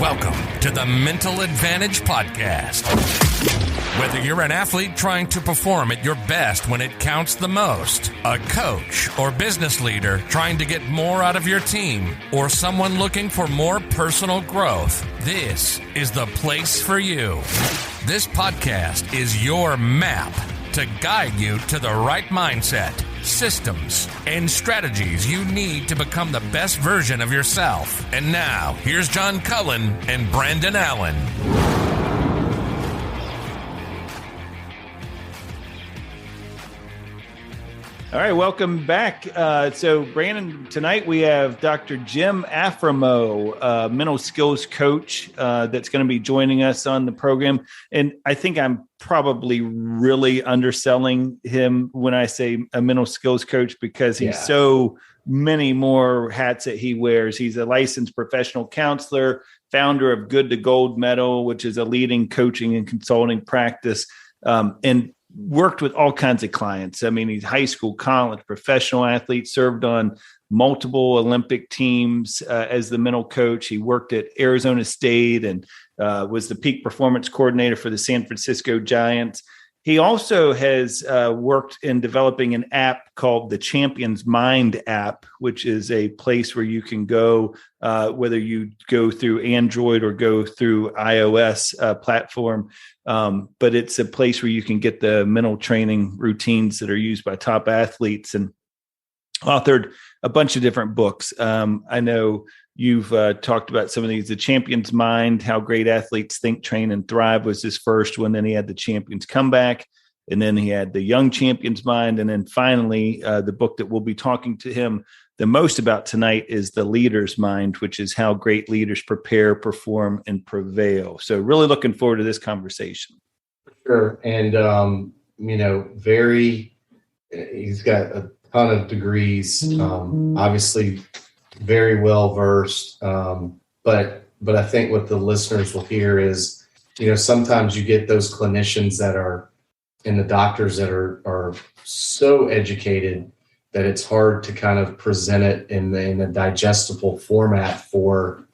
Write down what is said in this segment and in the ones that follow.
Welcome to the Mental Advantage Podcast. Whether you're an athlete trying to perform at your best when it counts the most, a coach or business leader trying to get more out of your team, or someone looking for more personal growth, this is the place for you. This podcast is your map to guide you to the right mindset, systems, and strategies you need to become the best version of yourself. And now, here's John Cullen and Brandon Allen. All right, welcome back. So, Brandon, tonight we have Dr. Jim Afremow, mental skills coach, that's going to be joining us on the program. And I think I'm probably really underselling him when I say a mental skills coach because he's so many more hats that he wears. He's a licensed professional counselor, founder of Good to Gold Medal, which is a leading coaching and consulting practice, and worked with all kinds of clients. I mean, he's high school, college, professional athlete, served on multiple Olympic teams as the mental coach. He worked at Arizona State and was the peak performance coordinator for the San Francisco Giants. He also has worked in developing an app called the Champion's Mind app, which is a place where you can go, whether you go through Android or go through iOS platform. But it's a place where you can get the mental training routines that are used by top athletes, and authored a bunch of different books. I know you've talked about some of these. The Champion's Mind, How Great Athletes Think, Train, and Thrive was his first one. Then he had the Champion's Comeback, and then he had the Young Champion's Mind. And then finally, the book that we'll be talking to him the most about tonight is The Leader's Mind, which is How Great Leaders Prepare, Perform, and Prevail. So really looking forward to this conversation. Sure. And, he's got a ton of degrees, obviously very well versed. But I think what the listeners will hear is, sometimes you get those clinicians that are, and the doctors that are so educated that it's hard to kind of present it in a digestible format for,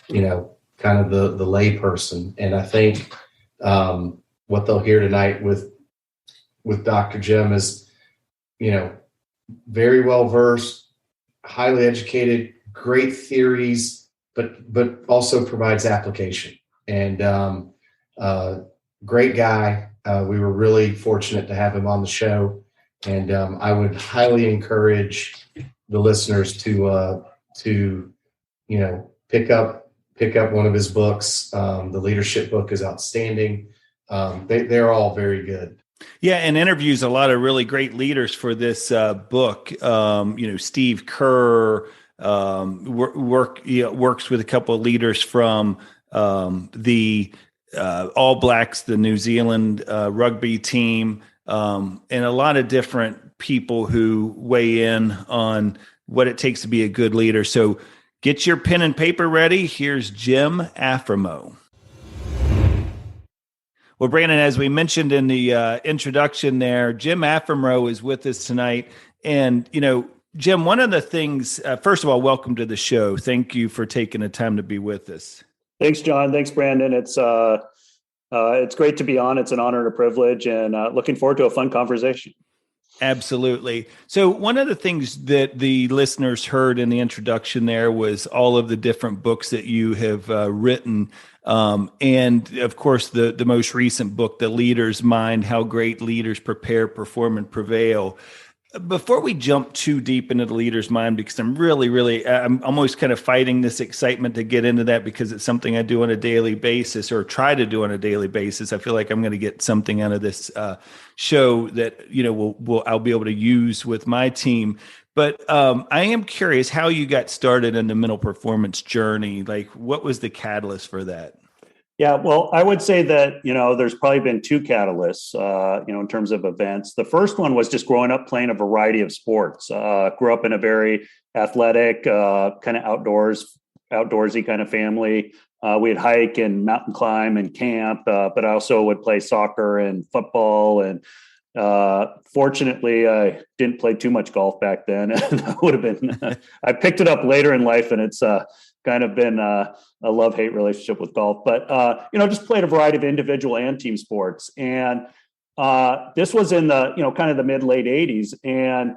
kind of the lay person. And I think what they'll hear tonight with Dr. Jim is, very well versed, highly educated, great theories, but also provides application. And great guy. We were really fortunate to have him on the show. And I would highly encourage the listeners to pick up one of his books. The leadership book is outstanding. They're all very good. Yeah, and interviews a lot of really great leaders for this book. Steve Kerr works with a couple of leaders from the All Blacks, the New Zealand rugby team. And a lot of different people who weigh in on what it takes to be a good leader. So get your pen and paper ready. Here's Jim Afremow. Well, Brandon, as we mentioned in the introduction there, Jim Afremow is with us tonight. And, Jim, one of the things, first of all, welcome to the show. Thank you for taking the time to be with us. Thanks, John. Thanks, Brandon. It's great to be on. It's an honor and a privilege, and looking forward to a fun conversation. Absolutely. So one of the things that the listeners heard in the introduction there was all of the different books that you have written. And of course, the most recent book, The Leader's Mind, How Great Leaders Prepare, Perform, and Prevail. Before we jump too deep into The Leader's Mind, because I'm I'm almost kind of fighting this excitement to get into that because it's something I do on a daily basis, or try to do on a daily basis. I feel like I'm going to get something out of this show that, I'll be able to use with my team. But I am curious how you got started in the mental performance journey. Like, what was the catalyst for that? Yeah, well, I would say that, there's probably been two catalysts, in terms of events. The first one was just growing up playing a variety of sports. Grew up in a very athletic, kind of outdoorsy kind of family. We'd hike and mountain climb and camp, but I also would play soccer and football. And fortunately, I didn't play too much golf back then. And I would have been, I picked it up later in life, and it's kind of been a love-hate relationship with golf, but just played a variety of individual and team sports. And this was in the, kind of the mid-late 80s, and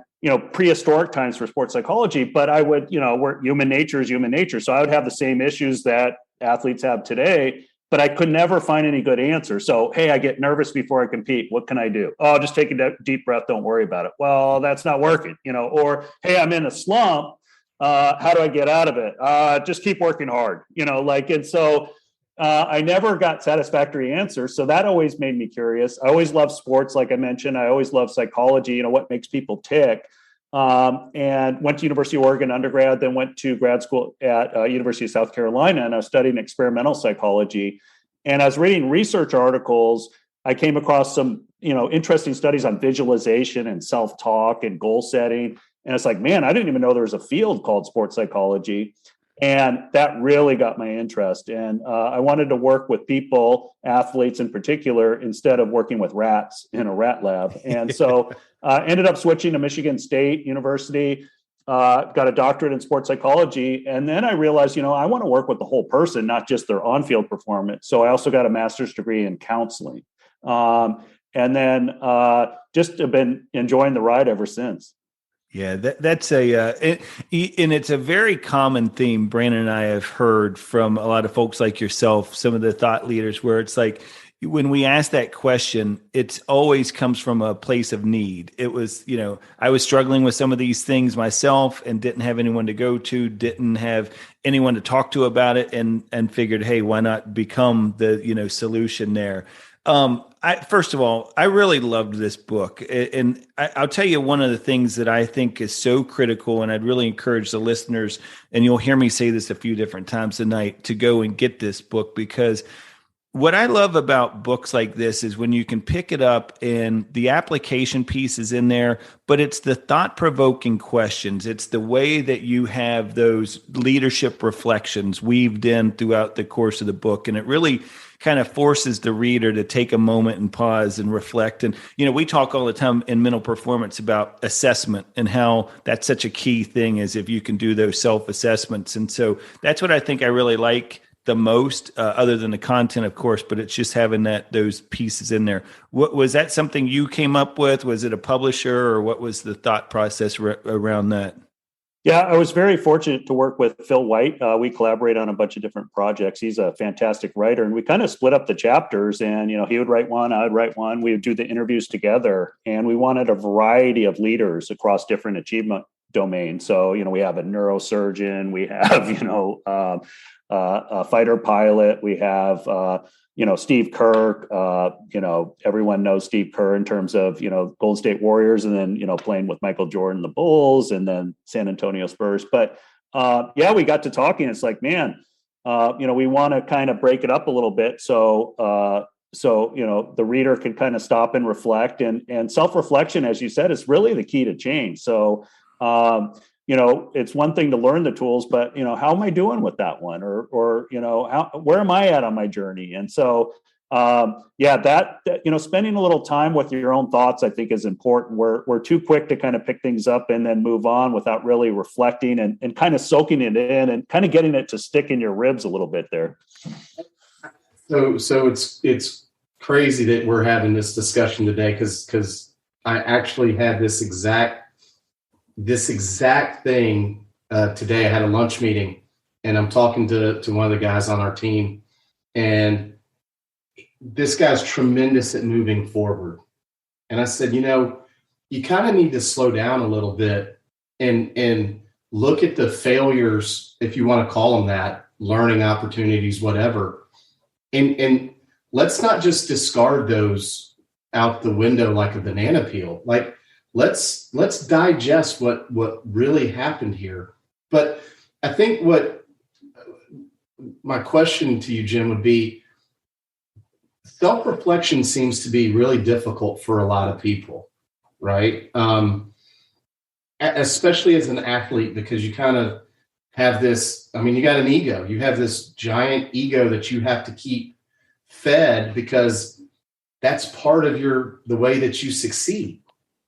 prehistoric times for sports psychology. But I would, where human nature is human nature. So I would have the same issues that athletes have today, but I could never find any good answer. So, hey, I get nervous before I compete. What can I do? Oh, just take a deep breath. Don't worry about it. Well, that's not working, or, hey, I'm in a slump. How do I get out of it? Just keep working hard, and so I never got satisfactory answers. So that always made me curious. I always loved sports. Like I mentioned, I always loved psychology, what makes people tick. And went to University of Oregon undergrad, then went to grad school at University of South Carolina, and I was studying experimental psychology. And I was reading research articles. I came across some, interesting studies on visualization and self-talk and goal setting. And it's like, man, I didn't even know there was a field called sports psychology. And that really got my interest. And I wanted to work with people, athletes in particular, instead of working with rats in a rat lab. And so ended up switching to Michigan State University, got a doctorate in sports psychology. And then I realized, I want to work with the whole person, not just their on-field performance. So I also got a master's degree in counseling. And then just have been enjoying the ride ever since. Yeah, that's and it's a very common theme Brandon and I have heard from a lot of folks like yourself, some of the thought leaders, where it's like when we ask that question, it always comes from a place of need. It was, I was struggling with some of these things myself and didn't have anyone to go to, didn't have anyone to talk to about it, and figured, hey, why not become the, solution there? First of all, I really loved this book. And I'll tell you one of the things that I think is so critical, and I'd really encourage the listeners, and you'll hear me say this a few different times tonight, to go and get this book, because what I love about books like this is when you can pick it up and the application piece is in there, but it's the thought-provoking questions. It's the way that you have those leadership reflections weaved in throughout the course of the book. And it really kind of forces the reader to take a moment and pause and reflect. And, we talk all the time in mental performance about assessment and how that's such a key thing, is if you can do those self-assessments. And so that's what I think I really like the most, other than the content, of course, but it's just having those pieces in there. What was that something you came up with? Was it a publisher, or what was the thought process around that? Yeah, I was very fortunate to work with Phil White. We collaborate on a bunch of different projects. He's a fantastic writer, and we kind of split up the chapters, and, he would write one, I would write one. We would do the interviews together, and we wanted a variety of leaders across different achievement domains. So, we have a neurosurgeon, we have, a fighter pilot, we have, Steve Kerr, everyone knows Steve Kerr in terms of, Golden State Warriors, and then, playing with Michael Jordan, the Bulls, and then San Antonio Spurs. But we got to talking. It's like, man, we want to kind of break it up a little bit. So, the reader can kind of stop and reflect, and self-reflection, as you said, is really the key to change. So, it's one thing to learn the tools, but, how am I doing with that one? Or where am I at on my journey? And so, that spending a little time with your own thoughts, I think, is important. We're too quick to kind of pick things up and then move on without really reflecting and kind of soaking it in and kind of getting it to stick in your ribs a little bit there. So it's crazy that we're having this discussion today, because I actually had this exact thing today. I had a lunch meeting, and I'm talking to one of the guys on our team, and this guy's tremendous at moving forward. And I said, you kind of need to slow down a little bit and look at the failures, if you want to call them that, learning opportunities, whatever. And let's not just discard those out the window like a banana peel. Like, let's digest what really happened here. But I think what my question to you, Jim, would be, self-reflection seems to be really difficult for a lot of people, right? Especially as an athlete, because you kind of have this, you got an ego. You have this giant ego that you have to keep fed, because that's part of the way that you succeed.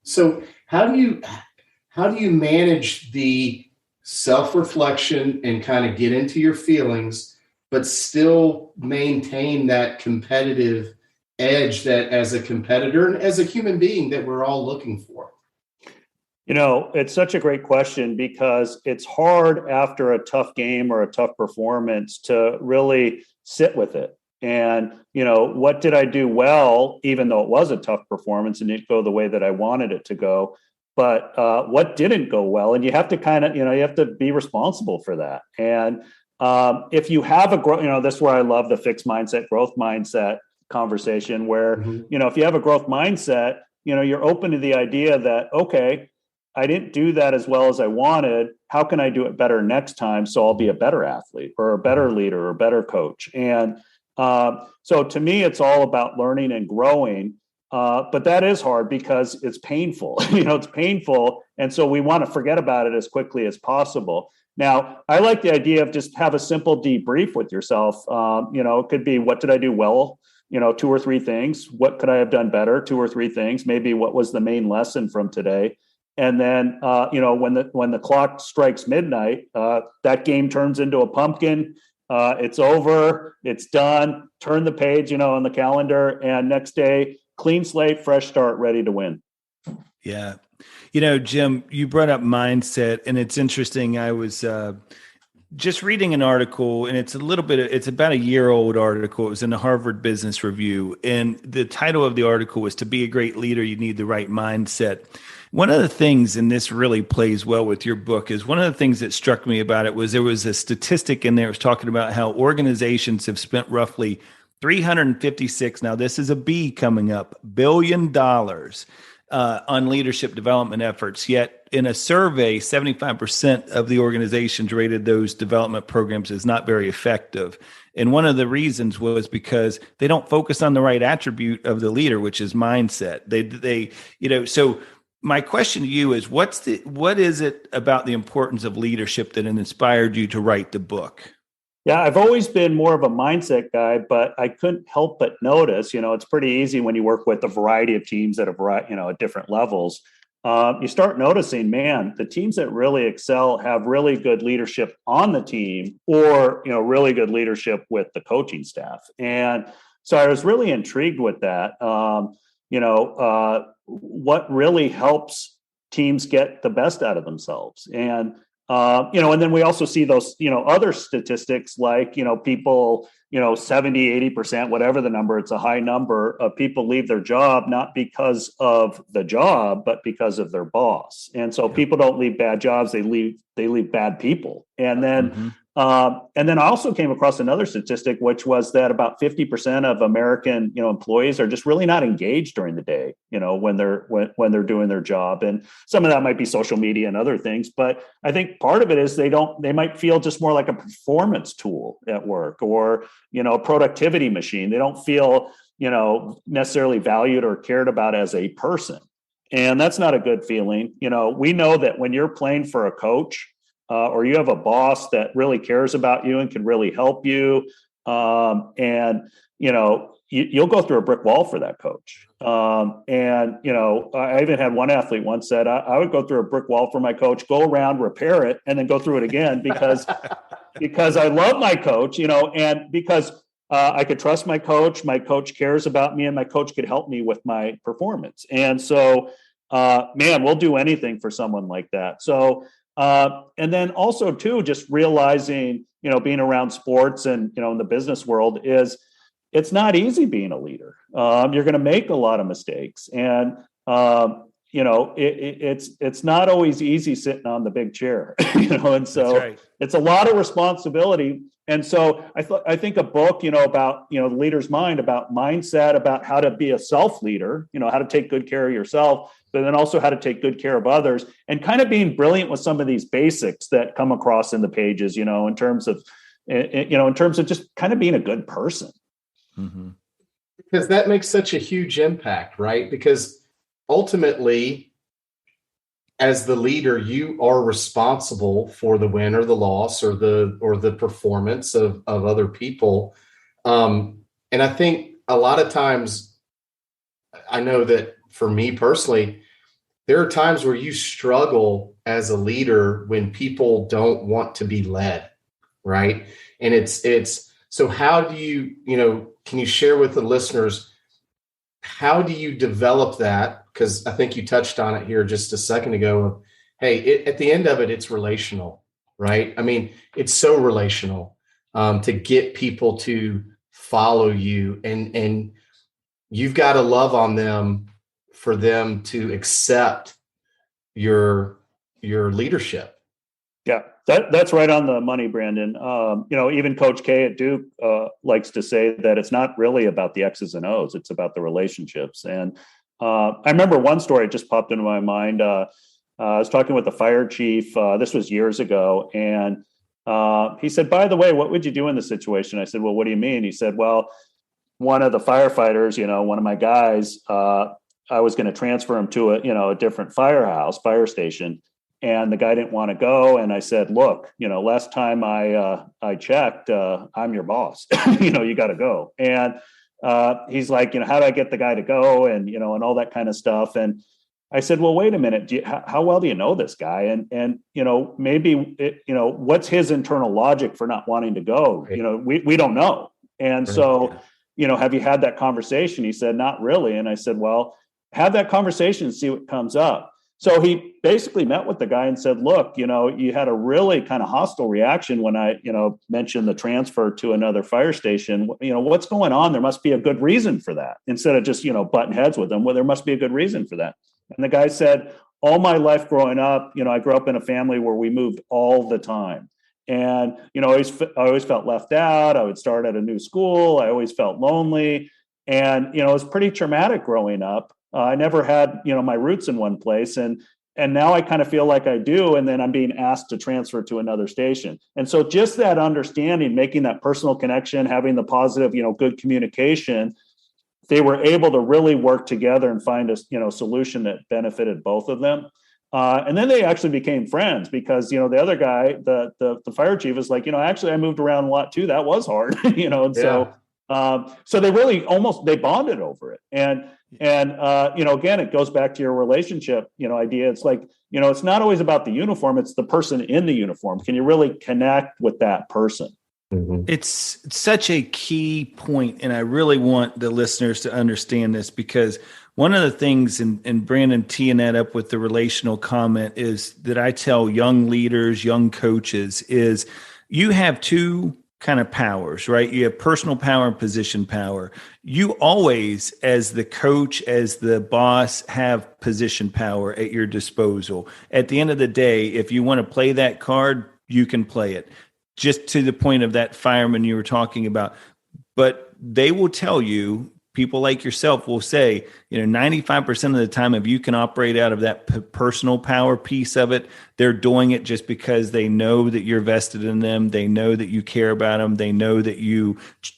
So how do you manage the self-reflection and kind of get into your feelings, but still maintain that competitive edge that as a competitor and as a human being that we're all looking for? It's such a great question because it's hard after a tough game or a tough performance to really sit with it. And, what did I do well, even though it was a tough performance and didn't go the way that I wanted it to go? But what didn't go well? And you have to kind of, you have to be responsible for that. And if you have a growth, this is where I love the fixed mindset, growth mindset conversation where, if you have a growth mindset, you're open to the idea that, okay, I didn't do that as well as I wanted. How can I do it better next time? So I'll be a better athlete or a better leader or a better coach. And so to me, it's all about learning and growing. But that is hard because it's painful. It's painful. And so we want to forget about it as quickly as possible. Now, I like the idea of just have a simple debrief with yourself. It could be, what did I do well? 2 or 3 things. What could I have done better? 2 or 3 things. Maybe what was the main lesson from today? And then, when the clock strikes midnight, that game turns into a pumpkin. It's over. It's done. Turn the page, on the calendar. And next day, clean slate, fresh start, ready to win. Yeah. Jim, you brought up mindset, and it's interesting. I was just reading an article, and it's about a year-old article. It was in the Harvard Business Review. And the title of the article was, "To be a great leader, you need the right mindset." One of the things, and this really plays well with your book, is one of the things that struck me about it was there was a statistic in there. It was talking about how organizations have spent roughly 356, now this is a B coming up, $1 billion on leadership development efforts. Yet in a survey, 75% of the organizations rated those development programs as not very effective. And one of the reasons was because they don't focus on the right attribute of the leader, which is mindset. So my question to you is, what is it about the importance of leadership that inspired you to write the book? Yeah, I've always been more of a mindset guy, but I couldn't help but notice, it's pretty easy when you work with a variety of teams at at different levels. You start noticing, man, the teams that really excel have really good leadership on the team, or, really good leadership with the coaching staff. And so I was really intrigued with that. What really helps teams get the best out of themselves. And, and then we also see those, other statistics like, people, 70, 80%, whatever the number, it's a high number of people leave their job, not because of the job, but because of their boss. And so people don't leave bad jobs, they leave bad people. And then, and then I also came across another statistic, which was that about 50% of American, employees are just really not engaged during the day, when they're doing their job. And some of that might be social media and other things, but I think part of it is they might feel just more like a performance tool at work, or, a productivity machine. They don't feel, necessarily valued or cared about as a person. And that's not a good feeling. We know that when you're playing for a coach, or you have a boss that really cares about you and can really help you, and you'll go through a brick wall for that coach. And I even had one athlete once said, I would go through a brick wall for my coach, go around, repair it, and then go through it again because I love my coach, and because I could trust my coach cares about me, and my coach could help me with my performance. And so, man, we'll do anything for someone like that. So, and then also too, just realizing, being around sports and, in the business world is it's not easy being a leader. You're going to make a lot of mistakes, and, it's not always easy sitting on the big chair, and so It's a lot of responsibility. And so I think a book, about, the leader's mind, about mindset, about how to be a self-leader, how to take good care of yourself, but then also how to take good care of others, and kind of being brilliant with some of these basics that come across in the pages, in terms of just kind of being a good person. Mm-hmm. Because that makes such a huge impact, right? Because ultimately, as the leader, you are responsible for the win or the loss or the performance of other people. And I think a lot of times, I know that for me personally, there are times where you struggle as a leader when people don't want to be led, right? And it's so how do you, can you share with the listeners, how do you develop that? Because I think you touched on it here just a second ago. Hey, at the end of it, it's relational, right? I mean, it's so relational to get people to follow you, and you've got to love on them for them to accept your leadership. Yeah, that's right on the money, Brandon. Even Coach K at Duke likes to say that it's not really about the X's and O's; it's about the relationships. And I remember one story that just popped into my mind. I was talking with the fire chief. This was years ago, and he said, "By the way, what would you do in this situation?" I said, "Well, what do you mean?" He said, "Well, one of the firefighters, one of my guys, I was going to transfer him to a different fire station." And the guy didn't want to go. And I said, "Look, last time I checked, I'm your boss. You got to go." And he's like, how do I get the guy to go? And, and all that kind of stuff. And I said, "Well, wait a minute. How well do you know this guy? And maybe, what's his internal logic for not wanting to go? Right. We don't know." And Right. so, have you had that conversation? He said, "Not really." And I said, "Well, have that conversation and see what comes up." So he basically met with the guy and said, "Look, you had a really kind of hostile reaction when I, mentioned the transfer to another fire station. What's going on? There must be a good reason for that." Instead of just, butting heads with them, well, there must be a good reason for that. And the guy said, "All my life growing up, I grew up in a family where we moved all the time. And, I always felt left out. I would start at a new school. I always felt lonely. And, it was pretty traumatic growing up. I never had, my roots in one place. And now I kind of feel like I do. And then I'm being asked to transfer to another station." And so just that understanding, making that personal connection, having the positive, good communication, they were able to really work together and find a, solution that benefited both of them. And then they actually became friends because, the other guy, the fire chief is like, actually I moved around a lot too. That was hard, and Yeah. so they really they bonded over it. And again, it goes back to your relationship, idea. It's like, it's not always about the uniform. It's the person in the uniform. Can you really connect with that person? Mm-hmm. It's such a key point, and I really want the listeners to understand this, because one of the things, and Brandon teeing that up with the relational comment, is that I tell young leaders, young coaches, is you have two kind of powers, right? You have personal power and position power. You always, as the coach, as the boss, have position power at your disposal. At the end of the day, if you want to play that card, you can play it. Just to the point of that fireman you were talking about. But they will tell you, people like yourself will say, 95% of the time, if you can operate out of that personal power piece of it, they're doing it just because they know that you're vested in them. They know that you care about them. They know that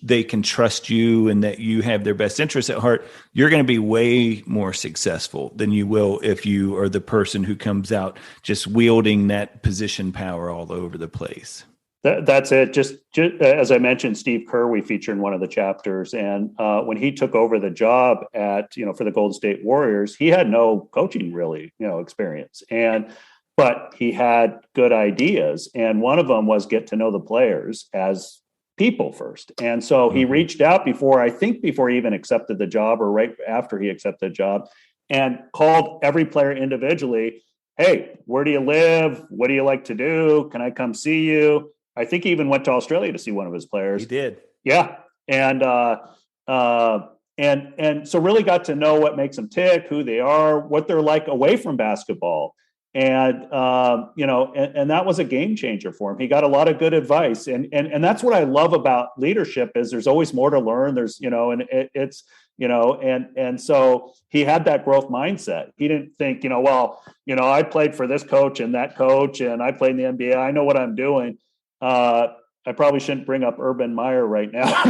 they can trust you and that you have their best interests at heart. You're going to be way more successful than you will if you are the person who comes out just wielding that position power all over the place. That's it. Just as I mentioned, Steve Kerr, we feature in one of the chapters. And when he took over the job at, for the Golden State Warriors, he had no coaching really, experience. But he had good ideas. And one of them was get to know the players as people first. And so he reached out before he even accepted the job, or right after he accepted the job, and called every player individually. "Hey, where do you live? What do you like to do? Can I come see you?" I think he even went to Australia to see one of his players. He did. Yeah. And so really got to know what makes them tick, who they are, what they're like away from basketball. And that was a game changer for him. He got a lot of good advice. And that's what I love about leadership, is there's always more to learn. There's, and so he had that growth mindset. He didn't think, I played for this coach and that coach, and I played in the NBA. I know what I'm doing. I probably shouldn't bring up Urban Meyer right now,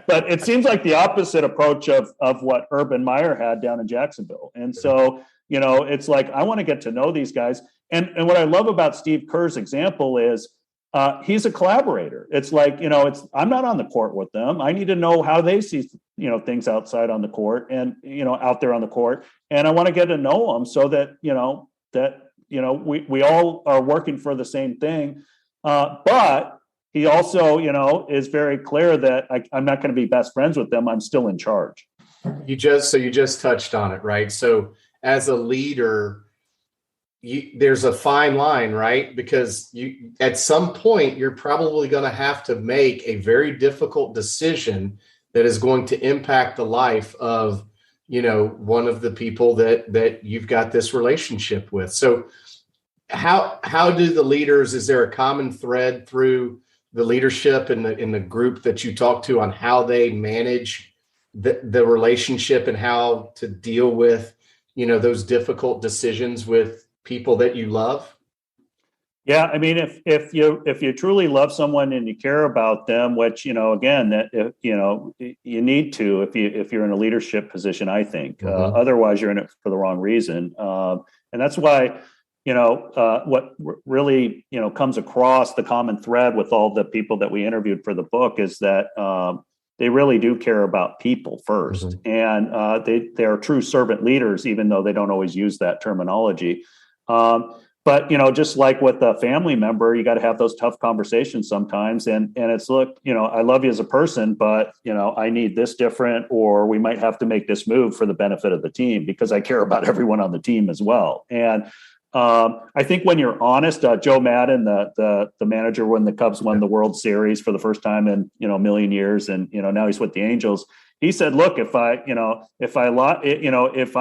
but it seems like the opposite approach of what Urban Meyer had down in Jacksonville. And so, it's like, I want to get to know these guys. And what I love about Steve Kerr's example is he's a collaborator. It's like, I'm not on the court with them. I need to know how they see things outside on the court and, out there on the court. And I want to get to know them so that, we all are working for the same thing. But he also, is very clear that I'm not going to be best friends with them. I'm still in charge. You just touched on it, right? So as a leader, there's a fine line, right? Because at some point, you're probably going to have to make a very difficult decision that is going to impact the life of, one of the people that you've got this relationship with. So how do the leaders, is there a common thread through the leadership in the group that you talk to on how they manage the relationship and how to deal with, those difficult decisions with people that you love? Yeah, I mean, if you truly love someone and you care about them, which again, that you need to if you're in a leadership position, I think. Otherwise, you're in it for the wrong reason, and that's why what really comes across the common thread with all the people that we interviewed for the book is that they really do care about people first, and they are true servant leaders, even though they don't always use that terminology. But just like with a family member, you got to have those tough conversations sometimes. And it's, look, I love you as a person, but I need this different, or we might have to make this move for the benefit of the team because I care about everyone on the team as well. And I think when you're honest, Joe Madden, the manager when the Cubs won the World Series for the first time in a million years, and now he's with the Angels. He said, "Look, if I'm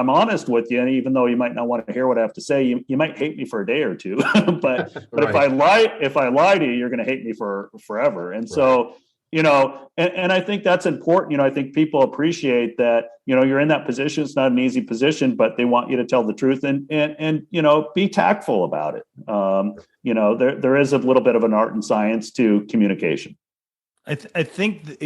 honest with you, and even though you might not want to hear what I have to say, you might hate me for a day or two, but right. if I lie to you, you're going to hate me for forever." And so, and I think that's important. I think people appreciate that. You're in that position. It's not an easy position, but they want you to tell the truth and be tactful about it. There is a little bit of an art and science to communication. I think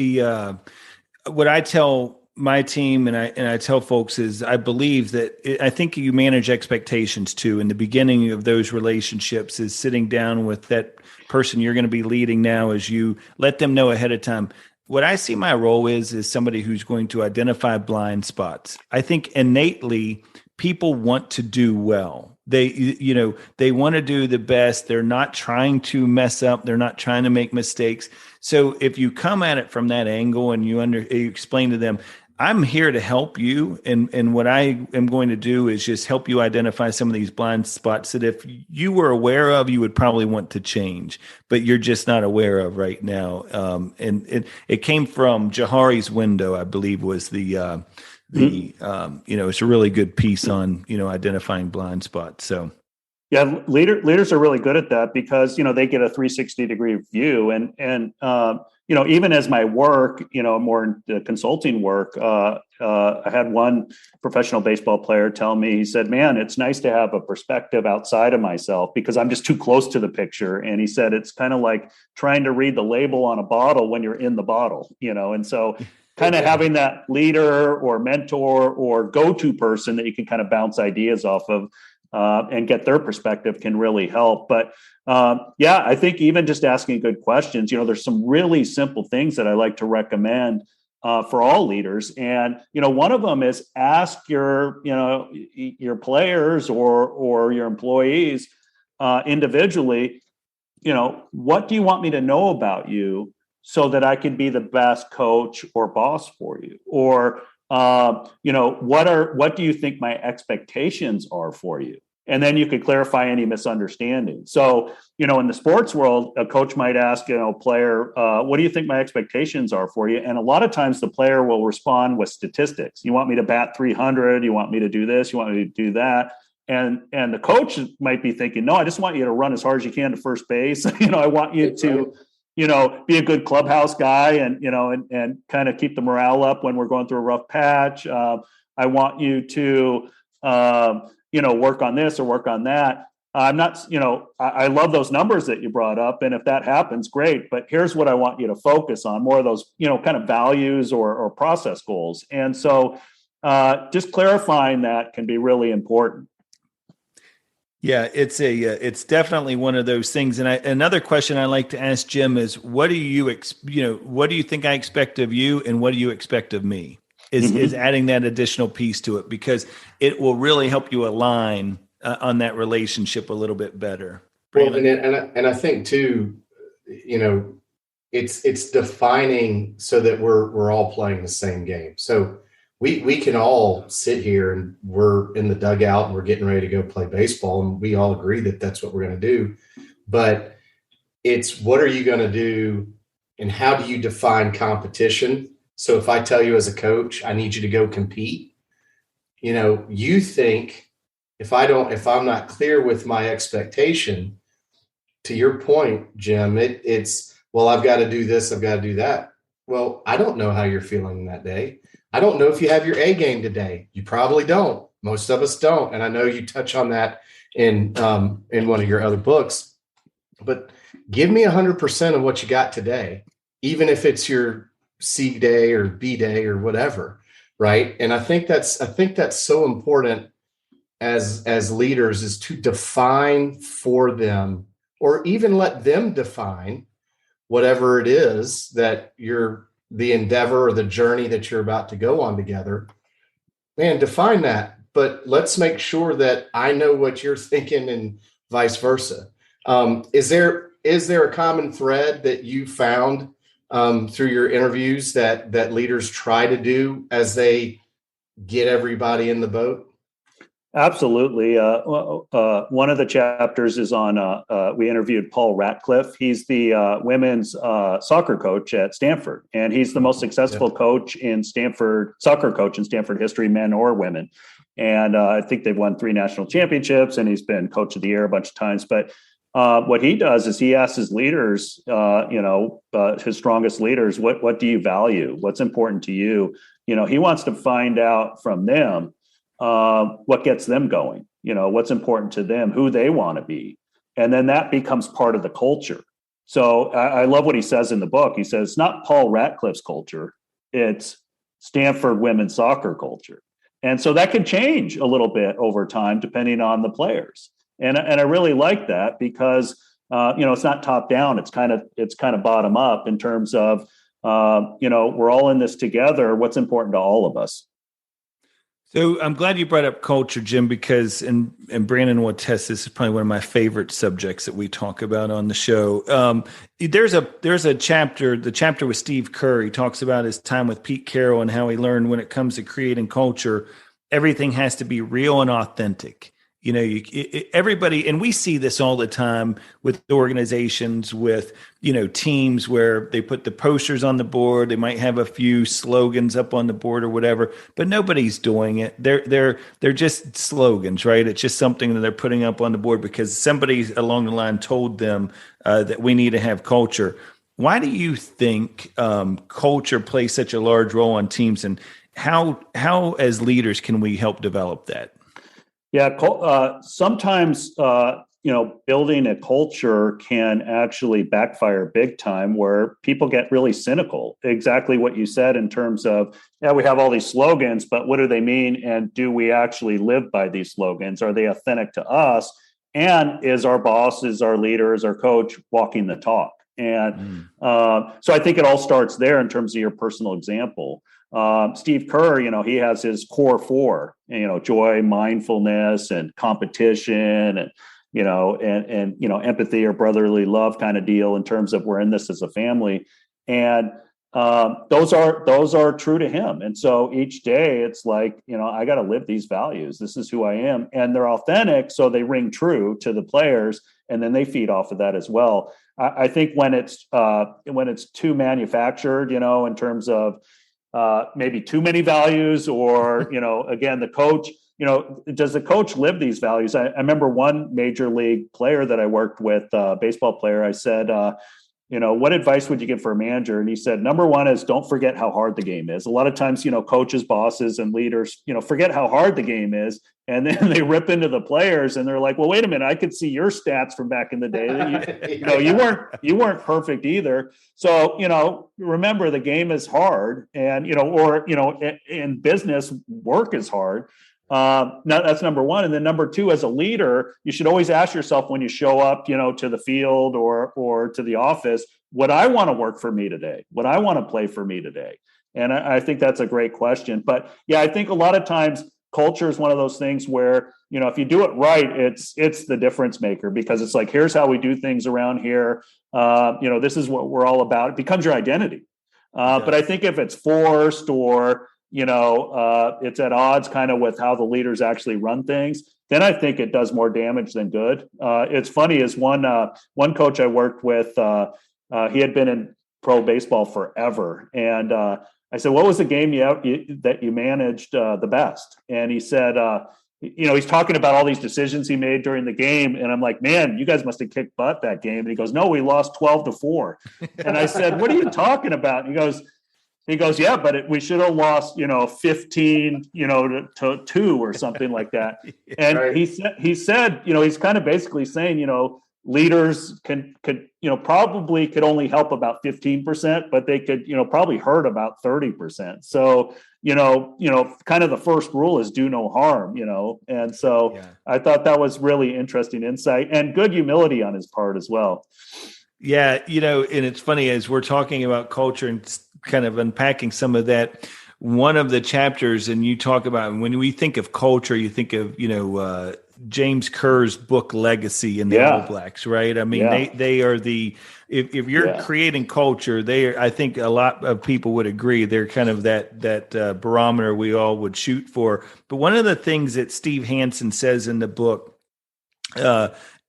what I tell my team and I tell folks is I believe that I think you manage expectations too. In the beginning of those relationships is sitting down with that person you're going to be leading now, as you let them know ahead of time. What I see my role is somebody who's going to identify blind spots. I think innately people want to do well. They want to do the best. They're not trying to mess up. They're not trying to make mistakes. So if you come at it from that angle and you explain to them, I'm here to help you. And what I am going to do is just help you identify some of these blind spots that if you were aware of, you would probably want to change, but you're just not aware of right now. And it came from Johari's window, I believe, was it's a really good piece on, identifying blind spots. So. Yeah, leaders are really good at that because, they get a 360-degree view. And even as my work, more in the consulting work, I had one professional baseball player tell me, he said, "Man, it's nice to have a perspective outside of myself because I'm just too close to the picture." And he said, it's kind of like trying to read the label on a bottle when you're in the bottle, and so kind of having that leader or mentor or go-to person that you can kind of bounce ideas off of. And get their perspective can really help. But I think even just asking good questions, there's some really simple things that I like to recommend for all leaders. And, one of them is ask your players or your employees individually, what do you want me to know about you so that I can be the best coach or boss for you? Or what do you think my expectations are for you? And then you could clarify any misunderstanding. So, in the sports world, a coach might ask, player, what do you think my expectations are for you? And a lot of times the player will respond with statistics. You want me to bat 300? You want me to do this? You want me to do that? And the coach might be thinking, no, I just want you to run as hard as you can to first base. I want you to be a good clubhouse guy and kind of keep the morale up when we're going through a rough patch. I want you to, work on this or work on that. I'm not, I love those numbers that you brought up. And if that happens, great. But here's what I want you to focus on, more of those, kind of values or process goals. And so just clarifying that can be really important. Yeah, it's definitely one of those things. And another question I like to ask Jim is, what do you think I expect of you, and what do you expect of me? is adding that additional piece to it, because it will really help you align on that relationship a little bit better. Brandon? Well, and I think too, it's defining so that we're all playing the same game. So we can all sit here and we're in the dugout and we're getting ready to go play baseball, and we all agree that that's what we're going to do. But it's, what are you going to do, and how do you define competition? So if I tell you as a coach, I need you to go compete, you think, if I'm not clear with my expectation, to your point, Jim, it's, well, I've got to do this, I've got to do that. Well, I don't know how you're feeling that day. I don't know if you have your A game today. You probably don't. Most of us don't. And I know you touch on that in one of your other books, but give me 100% of what you got today, even if it's your C day or B day or whatever. Right. And I think that's so important as leaders, is to define for them, or even let them define whatever it is that the endeavor or the journey that you're about to go on together. Man, define that. But let's make sure that I know what you're thinking, and vice versa. Is there a common thread that you found through your interviews that leaders try to do as they get everybody in the boat? Absolutely. One of the chapters is on, we interviewed Paul Ratcliffe. He's the women's soccer coach at Stanford, and he's the most successful soccer coach in Stanford history, men or women. And I think they've won 3 national championships, and he's been coach of the year a bunch of times. But what he does is he asks his leaders, his strongest leaders, what do you value? What's important to you? He wants to find out from them what gets them going, what's important to them, who they want to be. And then that becomes part of the culture. So I love what he says in the book. He says, it's not Paul Ratcliffe's culture, it's Stanford women's soccer culture. And so that can change a little bit over time, depending on the players. And I really like that, because, it's not top down. It's kind of bottom up in terms of, we're all in this together. What's important to all of us. So I'm glad you brought up culture, Jim, because, and Brandon will attest, this is probably one of my favorite subjects that we talk about on the show. There's a chapter, the chapter with Steve Kerr. He talks about his time with Pete Carroll and how he learned, when it comes to creating culture, everything has to be real and authentic. Everybody, and we see this all the time with organizations, with, teams where they put the posters on the board. They might have a few slogans up on the board or whatever, but nobody's doing it. They're just slogans, right? It's just something that they're putting up on the board because somebody along the line told them that we need to have culture. Why do you think culture plays such a large role on teams, and how as leaders can we help develop that? Yeah, sometimes, building a culture can actually backfire big time, where people get really cynical. Exactly what you said in terms of, we have all these slogans, but what do they mean? And do we actually live by these slogans? Are they authentic to us? And is our boss, is our leader, is our coach walking the talk? And so I think it all starts there in terms of your personal example. Steve Kerr, he has his core 4, joy, mindfulness, and competition, and, empathy or brotherly love kind of deal, in terms of we're in this as a family. And those are true to him. And so each day it's like, I got to live these values. This is who I am. And they're authentic, so they ring true to the players, and then they feed off of that as well. I think when it's too manufactured, in terms of maybe too many values, or, again, the coach, does the coach live these values? I remember one major league player that I worked with, baseball player, I said, what advice would you give for a manager? And he said, number one is, don't forget how hard the game is. A lot of times, coaches, bosses, and leaders, forget how hard the game is. And then they rip into the players, and they're like, well, wait a minute, I could see your stats from back in the day. You weren't perfect either. So, remember, the game is hard, and, in business, work is hard. Now that's number one. And then number two, as a leader, you should always ask yourself, when you show up, to the field or to the office, would I want to work for me today? Would I want to play for me today? And I think that's a great question. But yeah, I think a lot of times culture is one of those things where, if you do it right, it's the difference maker, because it's like, here's how we do things around here. This is what we're all about. It becomes your identity. But I think if it's forced or, it's at odds kind of with how the leaders actually run things, then I think it does more damage than good. It's funny, is one coach I worked with, he had been in pro baseball forever. And I said, what was the game that you managed the best? And he said, he's talking about all these decisions he made during the game. And I'm like, man, you guys must have kicked butt that game. And he goes, no, we lost 12-4. And I said, what are you talking about? And he goes, yeah, but we should have lost, 15, to 2 or something like that. And right. he said, he's kind of basically saying, leaders could probably could only help about 15%, but they could, probably hurt about 30%. So, kind of the first rule is do no harm, and so yeah. I thought that was really interesting insight and good humility on his part as well. Yeah. And it's funny, as we're talking about culture and kind of unpacking some of that, one of the chapters, and you talk about when we think of culture, you think of, James Kerr's book Legacy and the All Blacks, right? I mean, they are if you're creating culture, I think a lot of people would agree they're kind of that barometer we all would shoot for. But one of the things that Steve Hansen says in the book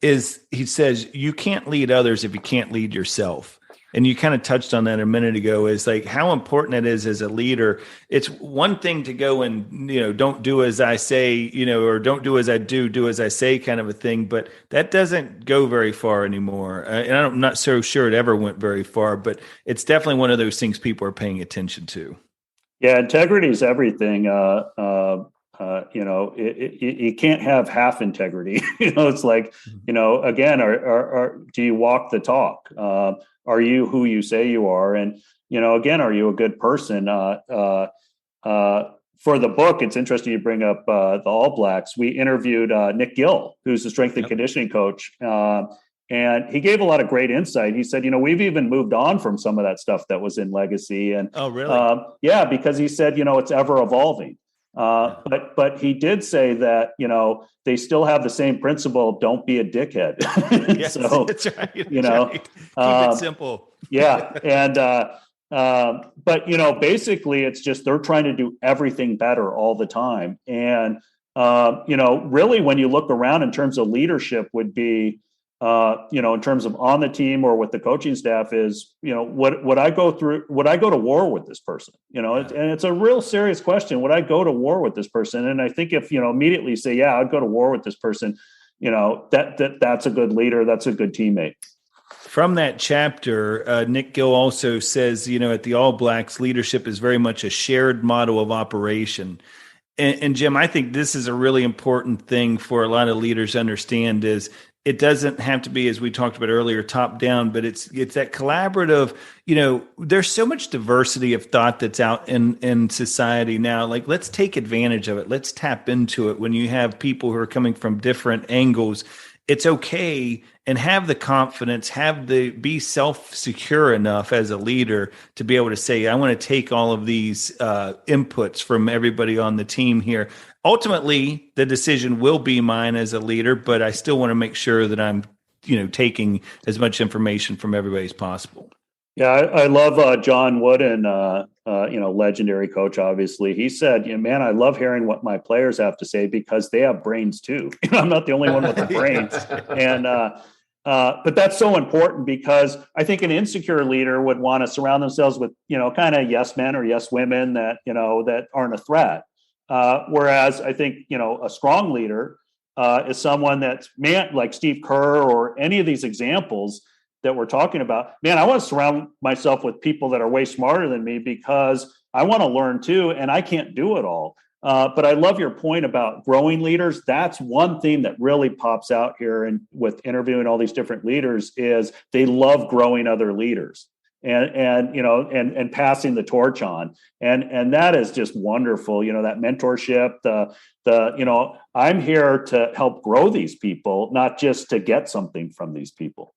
is he says, you can't lead others if you can't lead yourself. And you kind of touched on that a minute ago, is like how important it is as a leader. It's one thing to go and, don't do as I say, or don't do as I do as I say kind of a thing. But that doesn't go very far anymore. And I'm not so sure it ever went very far, but it's definitely one of those things people are paying attention to. Yeah, integrity is everything. You can't have half integrity. It's like, again, do you walk the talk? Are you who you say you are? And, again, are you a good person? For the book, it's interesting you bring up the All Blacks. We interviewed Nick Gill, who's the strength and conditioning coach. And he gave a lot of great insight. He said, we've even moved on from some of that stuff that was in Legacy. And oh, really? Because he said, it's ever evolving. But he did say that, they still have the same principle. Don't be a dickhead. Yes, so, that's right. Keep it simple. Yeah. And, but, basically it's just, they're trying to do everything better all the time. And, really when you look around in terms of leadership would be, in terms of on the team or with the coaching staff is, would I go to war with this person? And it's a real serious question. Would I go to war with this person? And I think if, immediately say, yeah, I'd go to war with this person, that's a good leader. That's a good teammate. From that chapter, Nick Gill also says, at the All Blacks, leadership is very much a shared model of operation. And Jim, I think this is a really important thing for a lot of leaders to understand is it doesn't have to be, as we talked about earlier, top down, but it's that collaborative, there's so much diversity of thought that's out in society now. Like, let's take advantage of it. Let's tap into it. When you have people who are coming from different angles, it's okay, and have the confidence, be self-secure enough as a leader to be able to say, I want to take all of these inputs from everybody on the team here. Ultimately, the decision will be mine as a leader, but I still want to make sure that I'm, taking as much information from everybody as possible. Yeah, I love John Wooden, legendary coach, obviously. He said, man, I love hearing what my players have to say because they have brains too. I'm not the only one with the brains. And but that's so important because I think an insecure leader would want to surround themselves with, kind of yes men or yes women that, that aren't a threat. Whereas I think, a strong leader is someone that's like Steve Kerr or any of these examples that we're talking about. Man, I want to surround myself with people that are way smarter than me because I want to learn too, and I can't do it all. But I love your point about growing leaders. That's one theme that really pops out here, and with interviewing all these different leaders is they love growing other leaders. And passing the torch on. And that is just wonderful. That mentorship, I'm here to help grow these people, not just to get something from these people.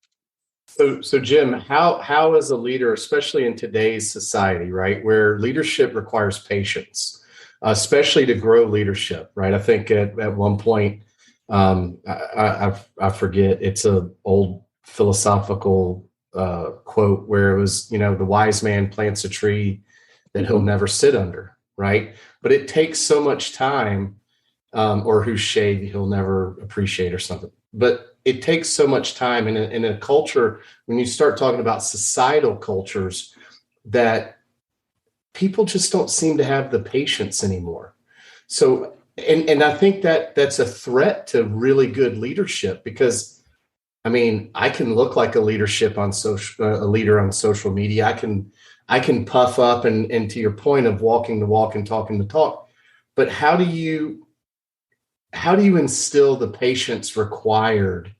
So Jim, how as a leader, especially in today's society, right, where leadership requires patience, especially to grow leadership, right? I think at one point, I forget, it's a old philosophical quote where it was, the wise man plants a tree that he'll never sit under, right? But it takes so much time, or whose shade he'll never appreciate or something. But it takes so much time in a culture, when you start talking about societal cultures, that people just don't seem to have the patience anymore. So, and I think that's a threat to really good leadership, because I can look like a leader on social media. I can puff up and to your point of walking the walk and talking the talk, but how do you instill the patience required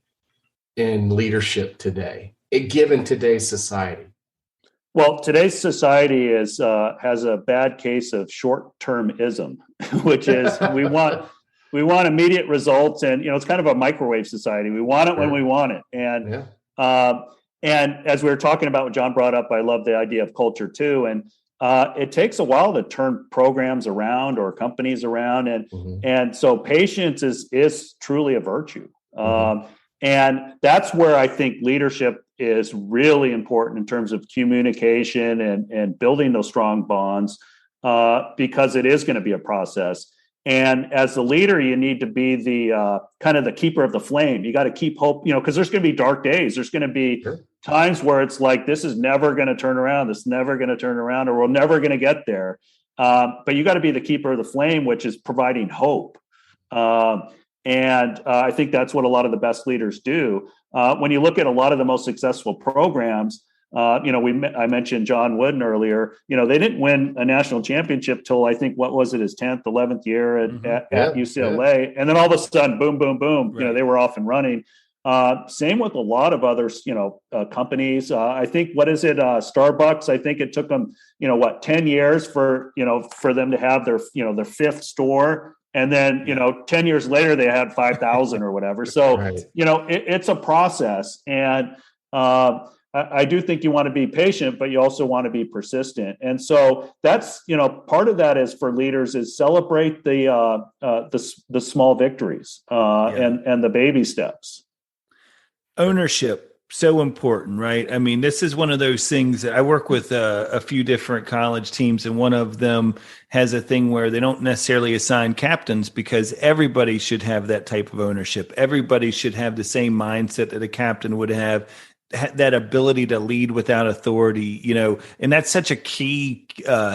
in leadership today, given today's society? Well, today's society has a bad case of short-termism, which is we want immediate results, and it's kind of a microwave society. We want it when we want it, and as we were talking about what John brought up, I love the idea of culture too, and it takes a while to turn programs around or companies around, and so patience is truly a virtue. And that's where I think leadership is really important in terms of communication and building those strong bonds, because it is going to be a process. And as the leader, you need to be the kind of the keeper of the flame. You got to keep hope, because there's going to be dark days. There's going to be times where it's like, this is never going to turn around. This is never going to turn around, or we're never going to get there. But you got to be the keeper of the flame, which is providing hope. And I think that's what a lot of the best leaders do. When you look at a lot of the most successful programs, I mentioned John Wooden earlier. They didn't win a national championship till, I think, what was it, his 10th, 11th year at UCLA. And then all of a sudden, boom, boom, boom, they were off and running. Same with a lot of others, companies. I think, what is it? Starbucks, I think it took them, 10 years for them to have their, their fifth store. And then, 10 years later, they had 5,000 or whatever. So, it's a process. And I do think you want to be patient, but you also want to be persistent. And so that's, part of that is for leaders is celebrate the small victories and the baby steps. Ownership. So important, right? This is one of those things that I work with a few different college teams, and one of them has a thing where they don't necessarily assign captains, because everybody should have that type of ownership. Everybody should have the same mindset that a captain would have, that ability to lead without authority, and that's such a key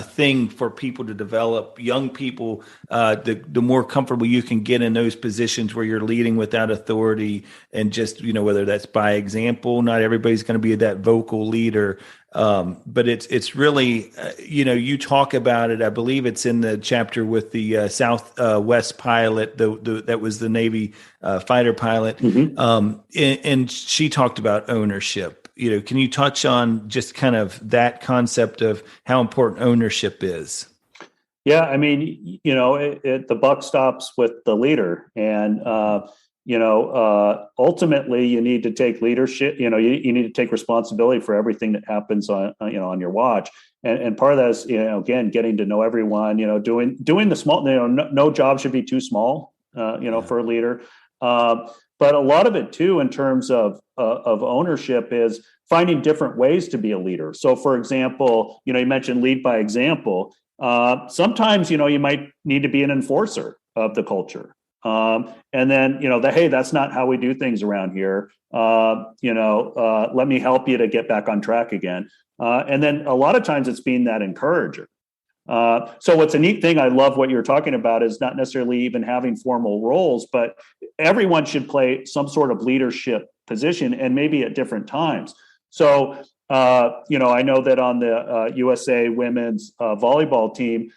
thing for people to develop. Young people, the more comfortable you can get in those positions where you're leading without authority, and just, whether that's by example. Not everybody's going to be that vocal leader, but it's really, you talk about it. I believe it's in the chapter with the Southwest pilot, that was the Navy fighter pilot, and she talked about ownership. Can you touch on just kind of that concept of how important ownership is? Yeah, the buck stops with the leader, and ultimately you need to take leadership. You need to take responsibility for everything that happens on your watch. And part of that is, again, getting to know everyone. Doing the small. No job should be too small. For a leader. But a lot of it too, in terms of ownership, is finding different ways to be a leader. So, for example, you mentioned lead by example. Sometimes, you might need to be an enforcer of the culture. And then, hey, that's not how we do things around here. Let me help you to get back on track again. And then a lot of times it's being that encourager. So what's a neat thing, I love what you're talking about, is not necessarily even having formal roles, but everyone should play some sort of leadership position, and maybe at different times. So, I know that on the USA women's volleyball team,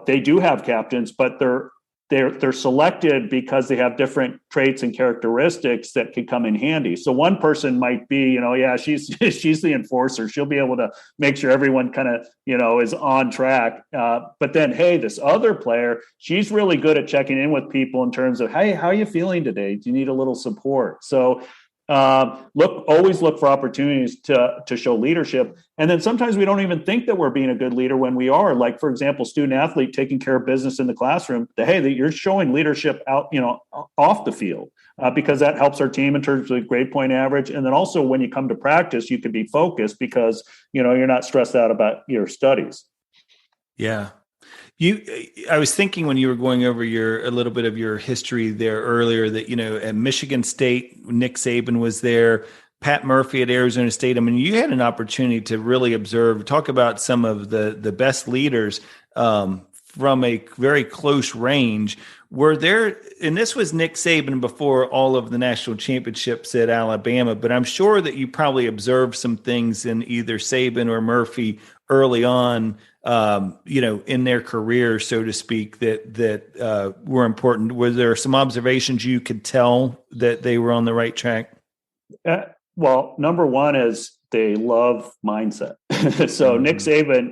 they do have captains, but they're selected because they have different traits and characteristics that could come in handy. So one person might be, she's the enforcer. She'll be able to make sure everyone kind of, is on track. But then, hey, this other player, she's really good at checking in with people in terms of, hey, how are you feeling today? Do you need a little support? So Always look for opportunities to show leadership. And then sometimes we don't even think that we're being a good leader when we are. Like, for example, student athlete taking care of business in the classroom, that you're showing leadership out, off the field, because that helps our team in terms of grade point average. And then also when you come to practice, you can be focused because, you're not stressed out about your studies. Yeah. I was thinking when you were going over a little bit of your history there earlier that, at Michigan State, Nick Saban was there, Pat Murphy at Arizona State. I mean, you had an opportunity to really talk about some of the best leaders from a very close range. Were there, and this was Nick Saban before all of the national championships at Alabama, but I'm sure that you probably observed some things in either Saban or Murphy early on, in their career, so to speak, that were important. Was there some observations you could tell that they were on the right track? Well, number one is they love mindset. So Nick Saban,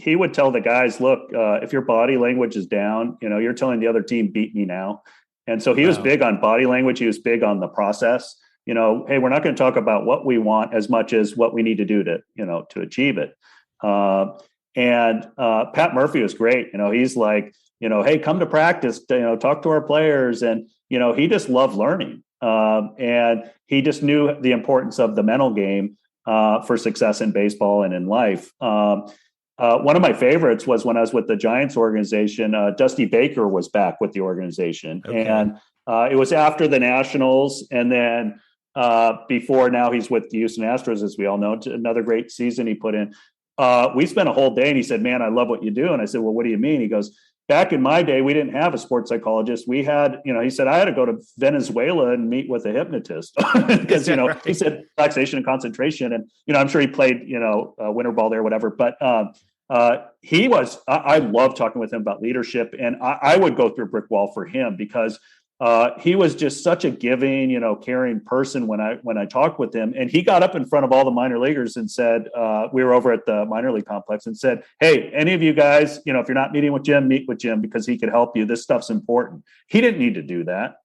he would tell the guys, look, if your body language is down, you're telling the other team, beat me now. And so he was big on body language. He was big on the process. Hey, we're not going to talk about what we want as much as what we need to do to achieve it. And Pat Murphy was great. He's like, hey, come to practice, talk to our players. And, he just loved learning. And he just knew the importance of the mental game for success in baseball and in life. One of my favorites was when I was with the Giants organization, Dusty Baker was back with the organization. Okay. And it was after the Nationals. And then before, now he's with the Houston Astros, as we all know. Another great season he put in. We spent a whole day and he said, man, I love what you do. And I said, well, what do you mean? He goes, back in my day, we didn't have a sports psychologist. We had, he said, I had to go to Venezuela and meet with a hypnoptist because, right. He said relaxation and concentration. And, I'm sure he played, winter ball there, whatever. But I love talking with him about leadership. And I would go through a brick wall for him because he was just such a giving, caring person when I talked with him. And he got up in front of all the minor leaguers and said, we were over at the minor league complex and said, hey, any of you guys, if you're not meeting with Jim, meet with Jim because he could help you. This stuff's important. He didn't need to do that.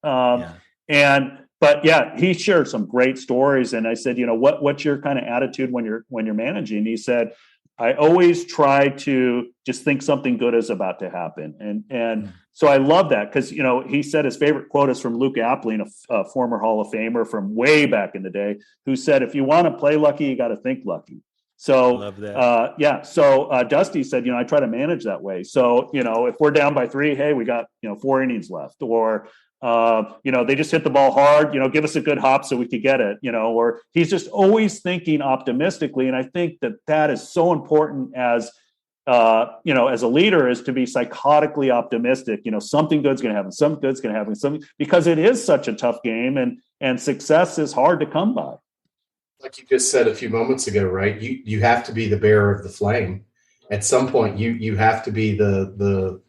But he shared some great stories. And I said, what's your kind of attitude when you're managing? And he said, I always try to just think something good is about to happen. And so I love that because, he said his favorite quote is from Luke Appling, a former Hall of Famer from way back in the day, who said, if you want to play lucky, you got to think lucky. So, love that. So Dusty said, I try to manage that way. So, if we're down by 3, hey, we got, 4 innings left, or, they just hit the ball hard, give us a good hop so we could get it, or he's just always thinking optimistically. And I think that is so important as a leader, is to be psychotically optimistic. Something good's going to happen, something good's going to happen, because it is such a tough game and success is hard to come by. Like you just said a few moments ago, right? You have to be the bearer of the flame. At some point, you have to be the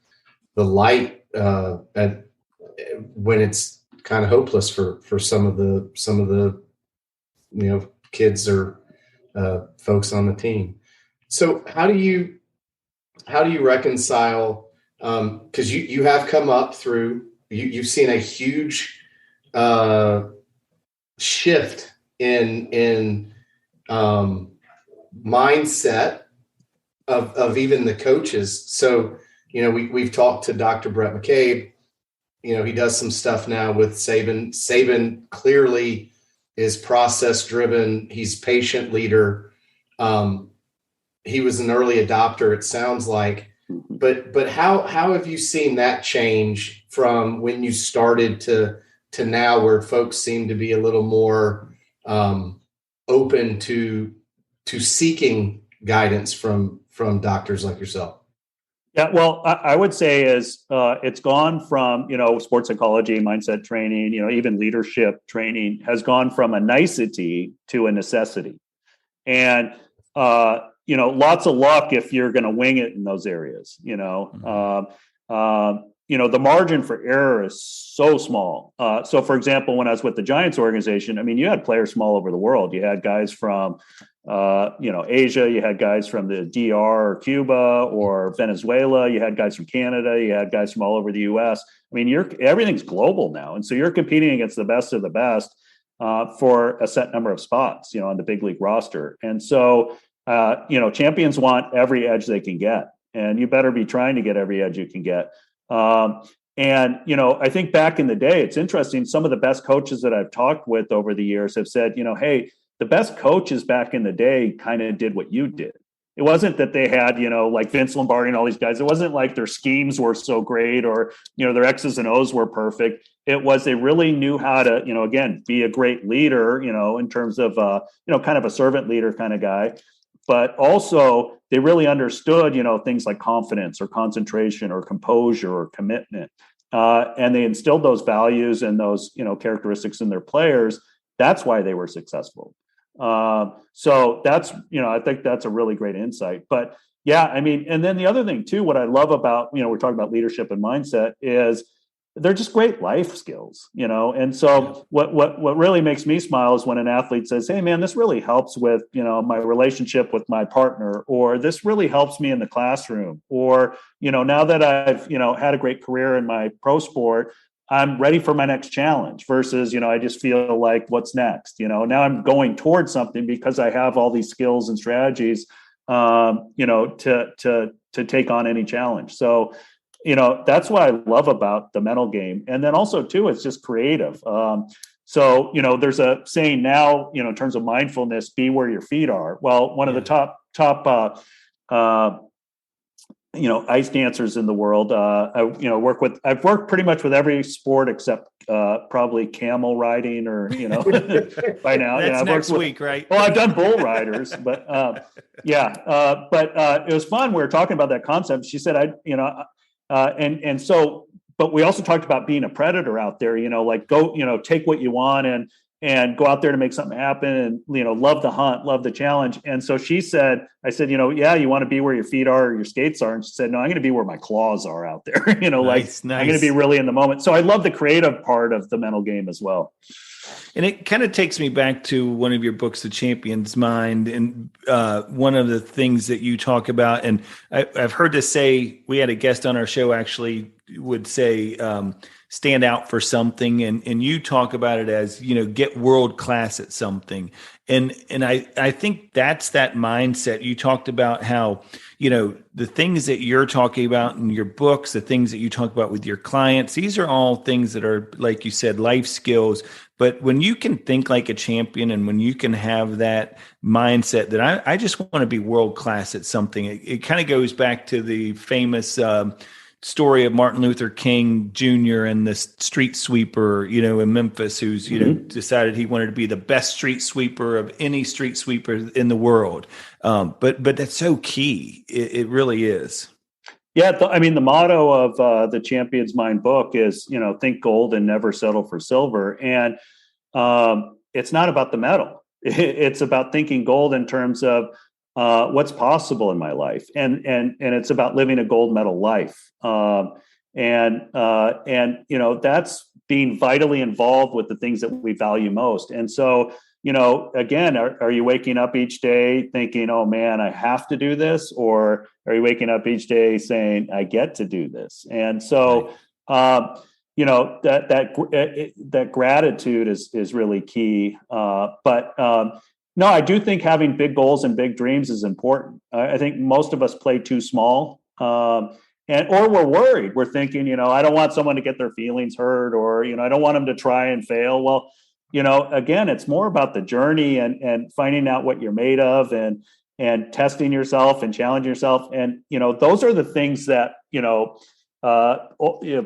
light when it's kind of hopeless for some of the kids or folks on the team. So how do you reconcile? Because you have come up through you've seen a huge shift in mindset of even the coaches. So we've talked to Dr. Brett McCabe. He does some stuff now with Saban. Saban clearly is process driven. He's patient leader. He was an early adopter, it sounds like. But how have you seen that change from when you started to now, where folks seem to be a little more open to seeking guidance from doctors like yourself? Yeah, well, I would say it's gone from, sports psychology, mindset training, even leadership training has gone from a nicety to a necessity. And, lots of luck if you're going to wing it in those areas, the margin for error is so small. So, for example, when I was with the Giants organization, you had players from all over the world. You had guys from, Asia, you had guys from the DR or Cuba or Venezuela, you had guys from Canada, you had guys from all over the US. Everything's global now. And so you're competing against the best of the best. for a set number of spots, on the big league roster. And so, champions want every edge they can get, and you better be trying to get every edge you can get. I think back in the day, it's interesting. Some of the best coaches that I've talked with over the years have said, hey, the best coaches back in the day kind of did what you did. It wasn't that they had, like Vince Lombardi and all these guys. It wasn't like their schemes were so great or, their X's and O's were perfect. It was they really knew how to, again, be a great leader, in terms of, kind of a servant leader kind of guy. But also they really understood, things like confidence or concentration or composure or commitment. And they instilled those values and those, characteristics in their players. That's why they were successful. So that's, I think that's a really great insight. But yeah, and then the other thing too, what I love about, we're talking about leadership and mindset is they're just great life skills, and so what really makes me smile is when an athlete says, hey man, this really helps with, my relationship with my partner, or this really helps me in the classroom, or, now that I've, had a great career in my pro sport, I'm ready for my next challenge versus, I just feel like what's next, now I'm going towards something because I have all these skills and strategies, to take on any challenge. So, that's what I love about the mental game. And then also too, it's just creative. So, there's a saying now, in terms of mindfulness, be where your feet are. Well, one of the top, ice dancers in the world. I've worked pretty much with every sport except probably camel riding or, by now. That's I've next week, right? Well, I've done bull riders, but it was fun. We were talking about that concept. She said, but we also talked about being a predator out there, like go, take what you want and go out there to make something happen and, love the hunt, love the challenge. And so she said, I said, you want to be where your feet are or your skates are. And she said, no, I'm going to be where my claws are out there, nice. I'm going to be really in the moment. So I love the creative part of the mental game as well. And it kind of takes me back to one of your books, The Champion's Mind. And one of the things that you talk about, and I've heard this say, we had a guest on our show actually would say, stand out for something. And you talk about it as, get world class at something. And I think that's that mindset. You talked about how, the things that you're talking about in your books, the things that you talk about with your clients, these are all things that are, like you said, life skills. But when you can think like a champion and when you can have that mindset that I just want to be world class at something, it kind of goes back to the famous story of Martin Luther King Jr. and the street sweeper, in Memphis, who's, decided he wanted to be the best street sweeper of any street sweeper in the world. But that's so key. It really is. Yeah. The motto of the Champion's Mind book is, think gold and never settle for silver. And it's not about the medal. It's about thinking gold in terms of what's possible in my life. And it's about living a gold medal life. That's being vitally involved with the things that we value most. And so, again, are you waking up each day thinking, oh man, I have to do this? Or are you waking up each day saying, I get to do this? And so, right. That gratitude is really key. No, I do think having big goals and big dreams is important. I think most of us play too small, or we're worried. We're thinking, I don't want someone to get their feelings hurt, or I don't want them to try and fail. Well, again, it's more about the journey and finding out what you're made of and testing yourself and challenging yourself. And those are the things that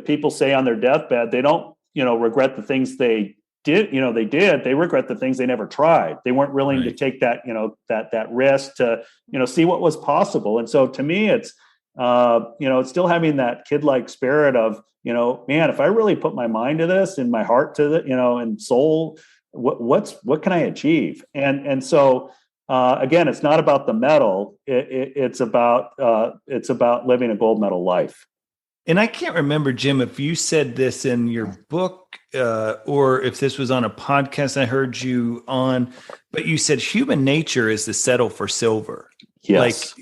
people say on their deathbed. They don't regret the things they did, they regret the things they never tried. They weren't willing to take that, that risk to, see what was possible. And so to me, it's, it's still having that kid-like spirit of, man, if I really put my mind to this and my heart to it, and soul, what can I achieve? And so, again, it's not about the medal. It's about living a gold medal life. And I can't remember, Jim, if you said this in your book or if this was on a podcast I heard you on, but you said human nature is to settle for silver. Yes.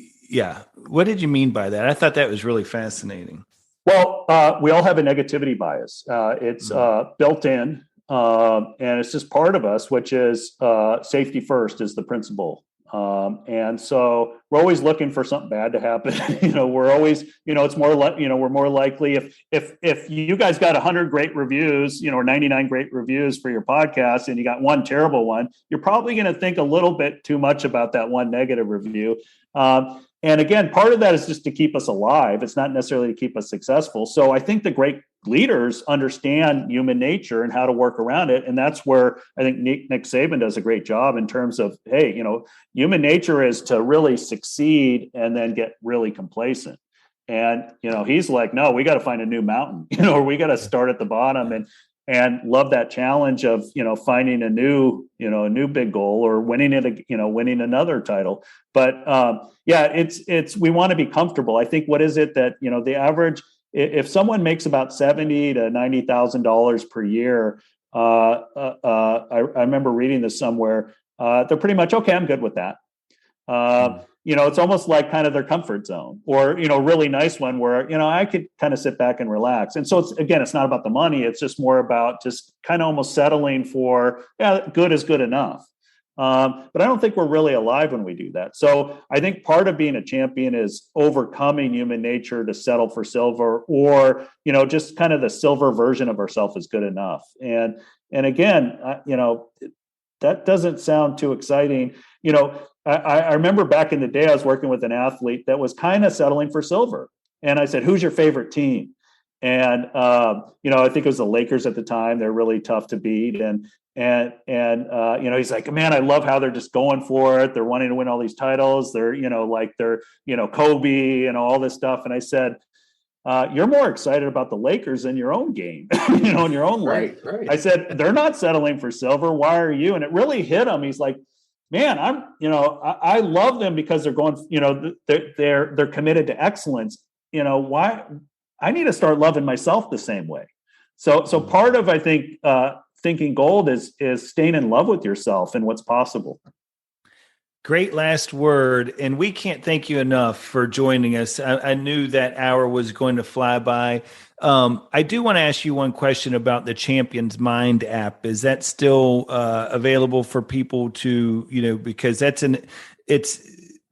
What did you mean by that? I thought that was really fascinating. Well, we all have a negativity bias. It's built in. and it's just part of us, which is safety first is the principle. And so we're always looking for something bad to happen. We're always, it's more like, we're more likely if you guys got 100 great reviews, or 99 great reviews for your podcast and you got one terrible one, you're probably going to think a little bit too much about that one negative review. And again, part of that is just to keep us alive. It's not necessarily to keep us successful. So I think the great leaders understand human nature and how to work around it. And that's where I think Nick Saban does a great job in terms of, hey, human nature is to really succeed and then get really complacent. And, he's like, no, we got to find a new mountain, or we got to start at the bottom and love that challenge of, finding a new big goal or winning another title. But it's we want to be comfortable. I think what is it that, the average, if someone makes about $70,000 to $90,000 per year, I remember reading this somewhere, they're pretty much, okay, I'm good with that. It's almost like kind of their comfort zone, or, really nice one where, I could kind of sit back and relax. And so it's not about the money. It's just more about just kind of almost settling for, good is good enough. But I don't think we're really alive when we do that. So I think part of being a champion is overcoming human nature to settle for silver, or, just kind of the silver version of ourselves is good enough. And again, that doesn't sound too exciting. I remember back in the day, I was working with an athlete that was kind of settling for silver. And I said, who's your favorite team? And, I think it was the Lakers at the time. They're really tough to beat. And he's like, man, I love how they're just going for it. They're wanting to win all these titles. They're, Kobe and all this stuff. And I said, you're more excited about the Lakers than your own game, in your own life. Right. I said, they're not settling for silver. Why are you? And it really hit him. He's like, man, I love them because they're going, they're committed to excellence. Why? I need to start loving myself the same way. So part of, I think, thinking gold is staying in love with yourself and what's possible. Great last word. And we can't thank you enough for joining us. I knew that hour was going to fly by. I do want to ask you one question about the Champion's Mind app. Is that still available for people to, because it's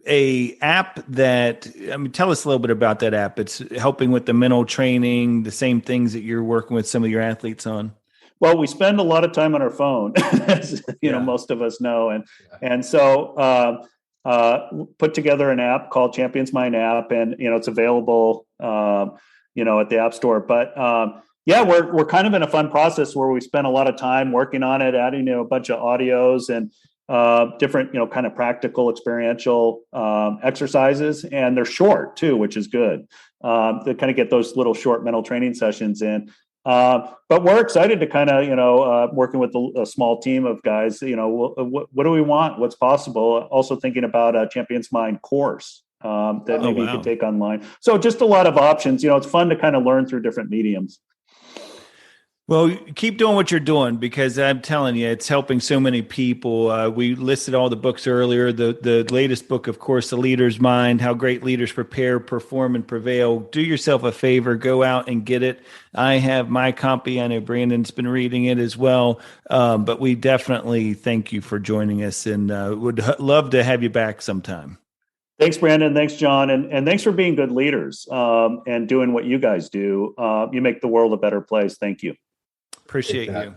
a app that, tell us a little bit about that app. It's helping with the mental training, the same things that you're working with some of your athletes on. Well, we spend a lot of time on our phone, as most of us know. And so put together an app called Champion's Mind app, and, it's available, at the App Store. But we're kind of in a fun process where we spend a lot of time working on it, adding, a bunch of audios and different, kind of practical, experiential exercises. And they're short too, which is good. To kind of get those little short mental training sessions in. But we're excited to kind of, working with a small team of guys, what do we want? What's possible? Also thinking about a Champion's Mind course that maybe you could take online. So just a lot of options. It's fun to kind of learn through different mediums. Well, keep doing what you're doing, because I'm telling you, it's helping so many people. We listed all the books earlier. The latest book, of course, The Leader's Mind, How Great Leaders Prepare, Perform, and Prevail. Do yourself a favor. Go out and get it. I have my copy. I know Brandon's been reading it as well. But we definitely thank you for joining us, and would love to have you back sometime. Thanks, Brandon. Thanks, John. And thanks for being good leaders and doing what you guys do. You make the world a better place. Thank you. Appreciate you.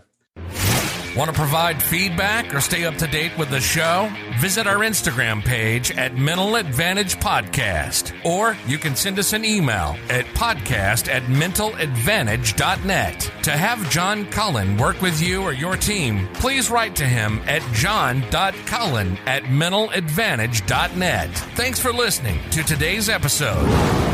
Want to provide feedback or stay up to date with the show? Visit our Instagram page at Mental Advantage Podcast, or you can send us an email at podcast@mentaladvantage.net. To have John Cullen work with you or your team, please write to him at john.cullen@mentaladvantage.net. Thanks for listening to today's episode.